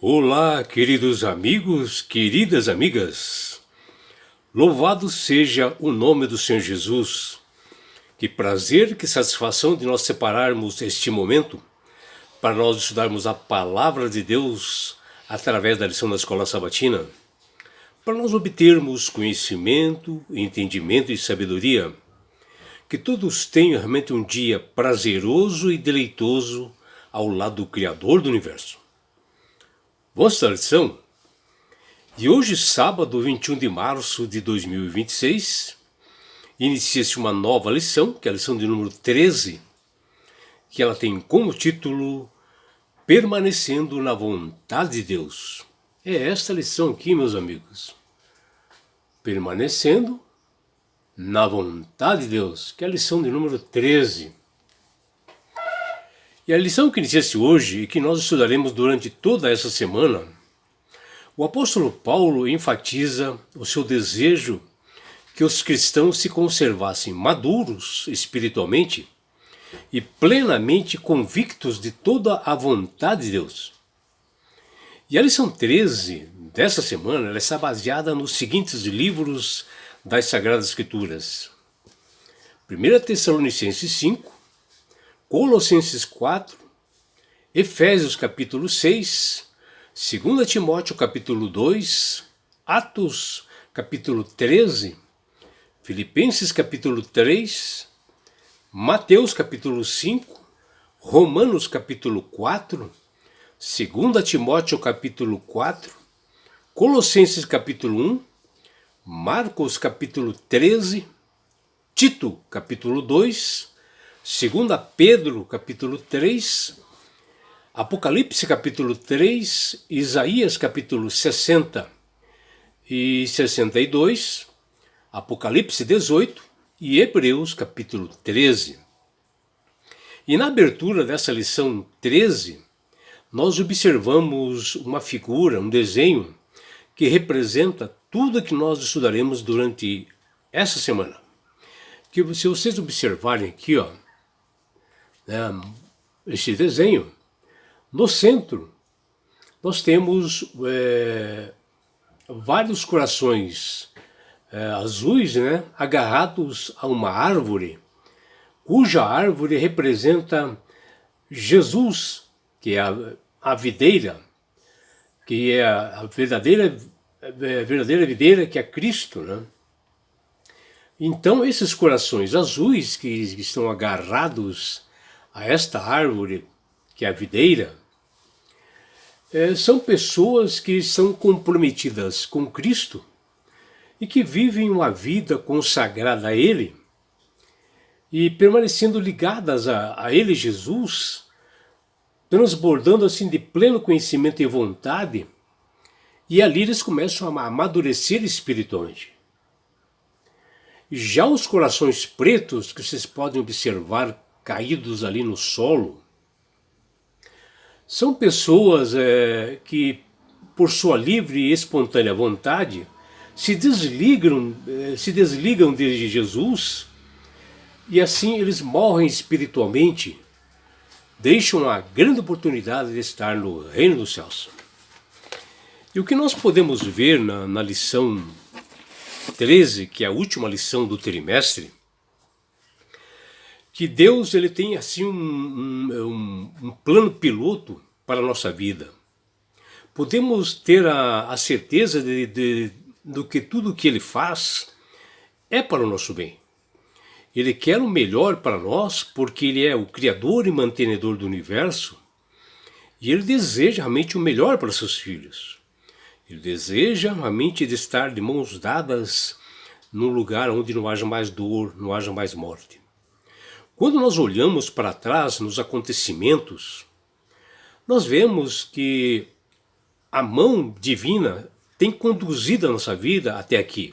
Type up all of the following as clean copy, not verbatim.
Olá, queridos amigos, queridas amigas. Louvado seja o nome do Senhor Jesus. Que prazer, que satisfação de nós separarmos este momento para nós estudarmos a Palavra de Deus através da lição da Escola Sabatina, para nós obtermos conhecimento, entendimento e sabedoria. Que todos tenham realmente um dia prazeroso e deleitoso ao lado do Criador do Universo. Vamos à lição? E hoje, sábado 21 de março de 2026, inicia-se uma nova lição, que é a lição de número 13, que ela tem como título Permanecendo na Vontade de Deus. É esta lição aqui, meus amigos. Permanecendo na Vontade de Deus, que é a lição de número 13. E a lição que inicia-se hoje e que nós estudaremos durante toda essa semana, o apóstolo Paulo enfatiza o seu desejo que os cristãos se conservassem maduros espiritualmente e plenamente convictos de toda a vontade de Deus. E a lição 13 dessa semana ela está baseada nos seguintes livros das Sagradas Escrituras: 1 Tessalonicenses 5, Colossenses 4, Efésios capítulo 6, 2 Timóteo capítulo 2, Atos capítulo 13, Filipenses capítulo 3, Mateus capítulo 5, Romanos capítulo 4, 2 Timóteo capítulo 4, Colossenses capítulo 1, Marcos capítulo 13, Tito capítulo 2, 2 Pedro capítulo 3, Apocalipse capítulo 3, Isaías capítulo 60 e 62, Apocalipse 18 e Hebreus capítulo 13. E na abertura dessa lição 13, nós observamos uma figura, um desenho, que representa tudo que nós estudaremos durante essa semana. Que se vocês observarem aqui, este desenho, no centro nós temos vários corações azuis, agarrados a uma árvore, cuja árvore representa Jesus, que é a videira, que é a verdadeira videira, que é Cristo, Então esses corações azuis que estão agarrados a esta árvore, que é a videira, são pessoas que são comprometidas com Cristo e que vivem uma vida consagrada a Ele e permanecendo ligadas a Ele, Jesus, transbordando assim de pleno conhecimento e vontade, e ali eles começam a amadurecer espiritualmente. Já os corações pretos, que vocês podem observar caídos ali no solo, são pessoas que, por sua livre e espontânea vontade, se desligam de Jesus e assim eles morrem espiritualmente, deixam a grande oportunidade de estar no reino dos céus. E o que nós podemos ver na lição 13, que é a última lição do trimestre, que Deus ele tem assim um plano piloto para a nossa vida. Podemos ter a certeza do que tudo que Ele faz é para o nosso bem. Ele quer o melhor para nós porque Ele é o Criador e mantenedor do universo e Ele deseja realmente o melhor para seus filhos. Ele deseja realmente de estar de mãos dadas num lugar onde não haja mais dor, não haja mais morte. Quando nós olhamos para trás nos acontecimentos, nós vemos que a mão divina tem conduzido a nossa vida até aqui.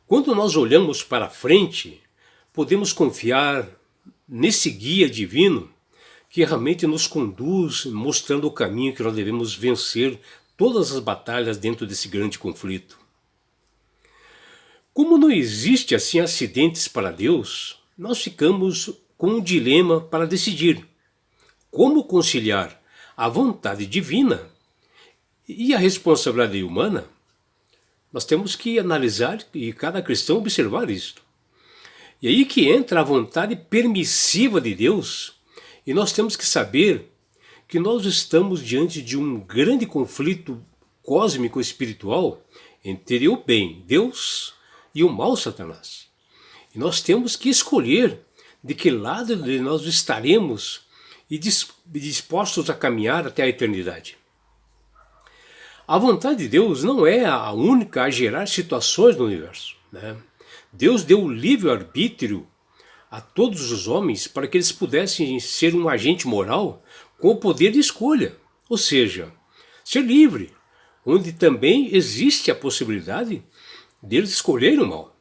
Quando nós olhamos para frente, podemos confiar nesse guia divino que realmente nos conduz, mostrando o caminho que nós devemos vencer todas as batalhas dentro desse grande conflito. Como não existe assim acidentes para Deus, nós ficamos com um dilema para decidir como conciliar a vontade divina e a responsabilidade humana, nós temos que analisar e cada cristão observar isto. E aí que entra a vontade permissiva de Deus, e nós temos que saber que nós estamos diante de um grande conflito cósmico espiritual entre o bem, Deus, e o mal, Satanás. E nós temos que escolher de que lado de nós estaremos e dispostos a caminhar até a eternidade. A vontade de Deus não é a única a gerar situações no universo, né? Deus deu o livre-arbítrio a todos os homens para que eles pudessem ser um agente moral com o poder de escolha, ou seja, ser livre, onde também existe a possibilidade deles escolherem o mal.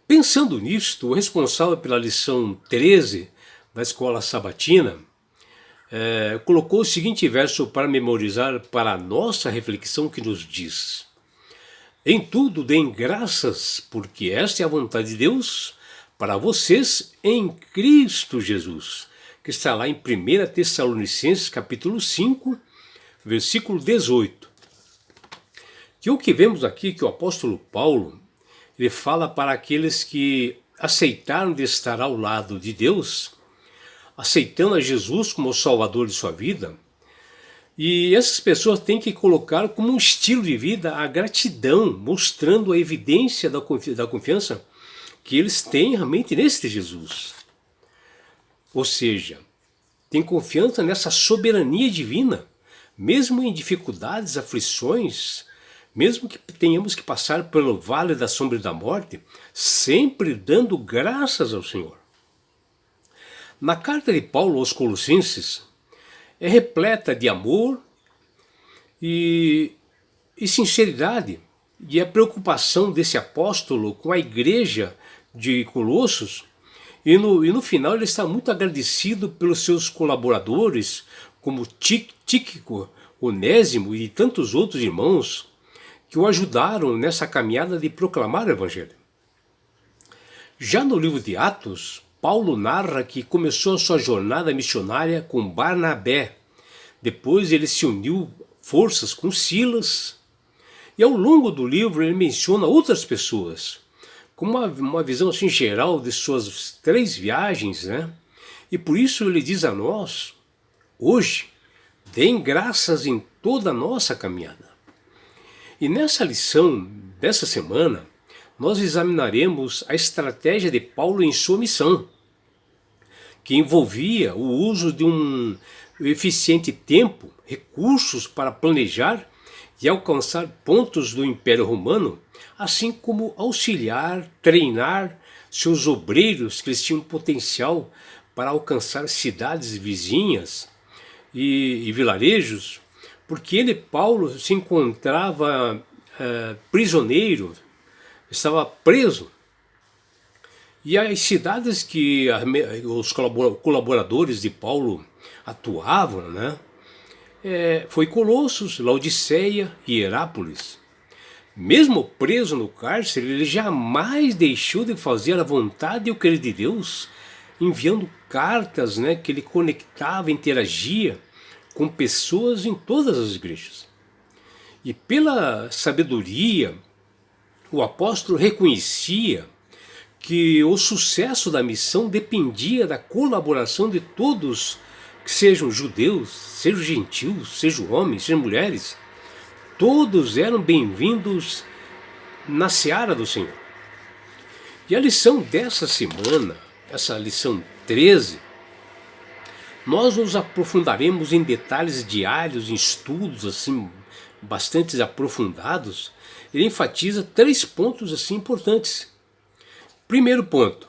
Pensando nisto, o responsável pela lição 13 da escola sabatina colocou o seguinte verso para memorizar para a nossa reflexão, que nos diz: em tudo deem graças, porque esta é a vontade de Deus para vocês em Cristo Jesus, que está lá em 1 Tessalonicenses capítulo 5, versículo 18. Que o que vemos aqui, que o apóstolo Paulo, ele fala para aqueles que aceitaram de estar ao lado de Deus, aceitando a Jesus como o Salvador de sua vida, e essas pessoas têm que colocar como um estilo de vida a gratidão, mostrando a evidência da confiança que eles têm realmente neste Jesus. Ou seja, tem confiança nessa soberania divina, mesmo em dificuldades, aflições, mesmo que tenhamos que passar pelo vale da sombra da morte, sempre dando graças ao Senhor. Na carta de Paulo aos Colossenses, é repleta de amor e sinceridade, e a preocupação desse apóstolo com a igreja de Colossos, e no final ele está muito agradecido pelos seus colaboradores, como Tíquico, Onésimo e tantos outros irmãos que o ajudaram nessa caminhada de proclamar o Evangelho. Já no livro de Atos, Paulo narra que começou a sua jornada missionária com Barnabé. Depois ele se uniu forças com Silas. E ao longo do livro ele menciona outras pessoas, com uma visão assim geral de suas 3 viagens, né? E por isso ele diz a nós, hoje, deem graças em toda a nossa caminhada. E nessa lição dessa semana, nós examinaremos a estratégia de Paulo em sua missão, que envolvia o uso de um eficiente tempo, recursos para planejar e alcançar pontos do Império Romano, assim como auxiliar, treinar seus obreiros que eles tinham potencial para alcançar cidades vizinhas e vilarejos, porque ele, Paulo, se encontrava prisioneiro, estava preso. E as cidades que os colaboradores de Paulo atuavam, né, foi Colossos, Laodiceia e Herápolis. Mesmo preso no cárcere, ele jamais deixou de fazer a vontade e o querer de Deus, enviando cartas, né, que ele conectava, interagia com pessoas em todas as igrejas. E pela sabedoria, o apóstolo reconhecia que o sucesso da missão dependia da colaboração de todos, que sejam judeus, sejam gentios, sejam homens, sejam mulheres. Todos eram bem-vindos na seara do Senhor. E a lição dessa semana, essa lição 13, nós nos aprofundaremos em detalhes diários, em estudos assim bastante aprofundados. Ele enfatiza 3 pontos assim importantes. Primeiro ponto,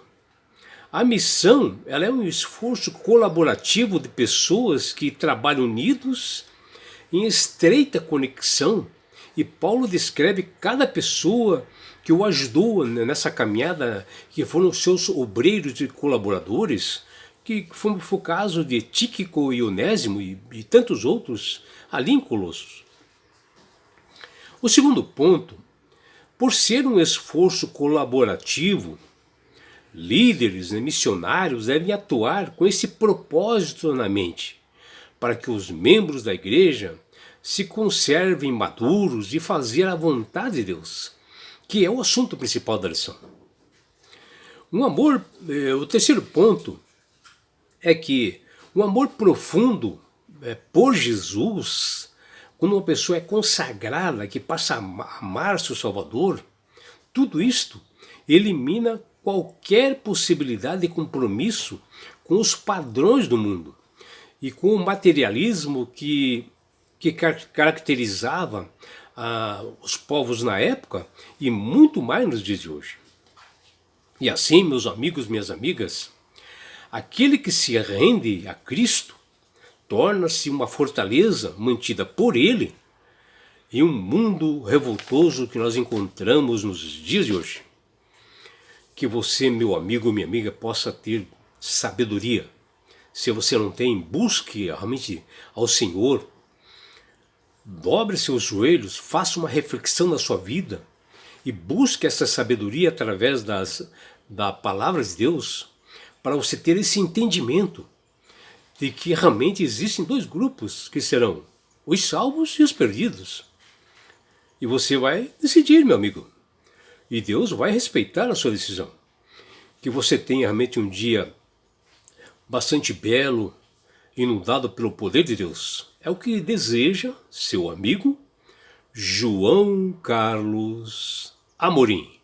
a missão ela é um esforço colaborativo de pessoas que trabalham unidos em estreita conexão, e Paulo descreve cada pessoa que o ajudou nessa caminhada, que foram os seus obreiros e colaboradores, que foi o caso de Tíquico e Onésimo e tantos outros ali em Colossos. O segundo ponto, por ser um esforço colaborativo, líderes, missionários devem atuar com esse propósito na mente, para que os membros da igreja se conservem maduros de fazer a vontade de Deus, que é o assunto principal da lição. O terceiro ponto é que o amor profundo por Jesus, quando uma pessoa é consagrada, que passa a amar seu Salvador, tudo isto elimina qualquer possibilidade de compromisso com os padrões do mundo e com o materialismo que caracterizava os povos na época e muito mais nos dias de hoje. E assim, meus amigos, minhas amigas, aquele que se rende a Cristo torna-se uma fortaleza mantida por Ele em um mundo revoltoso que nós encontramos nos dias de hoje. Que você, meu amigo, minha amiga, possa ter sabedoria. Se você não tem, busque realmente ao Senhor. Dobre seus joelhos, faça uma reflexão na sua vida e busque essa sabedoria através da palavra de Deus, para você ter esse entendimento de que realmente existem dois grupos que serão os salvos e os perdidos. E você vai decidir, meu amigo. E Deus vai respeitar a sua decisão. Que você tenha realmente um dia bastante belo, inundado pelo poder de Deus. É o que deseja seu amigo João Carlos Amorim.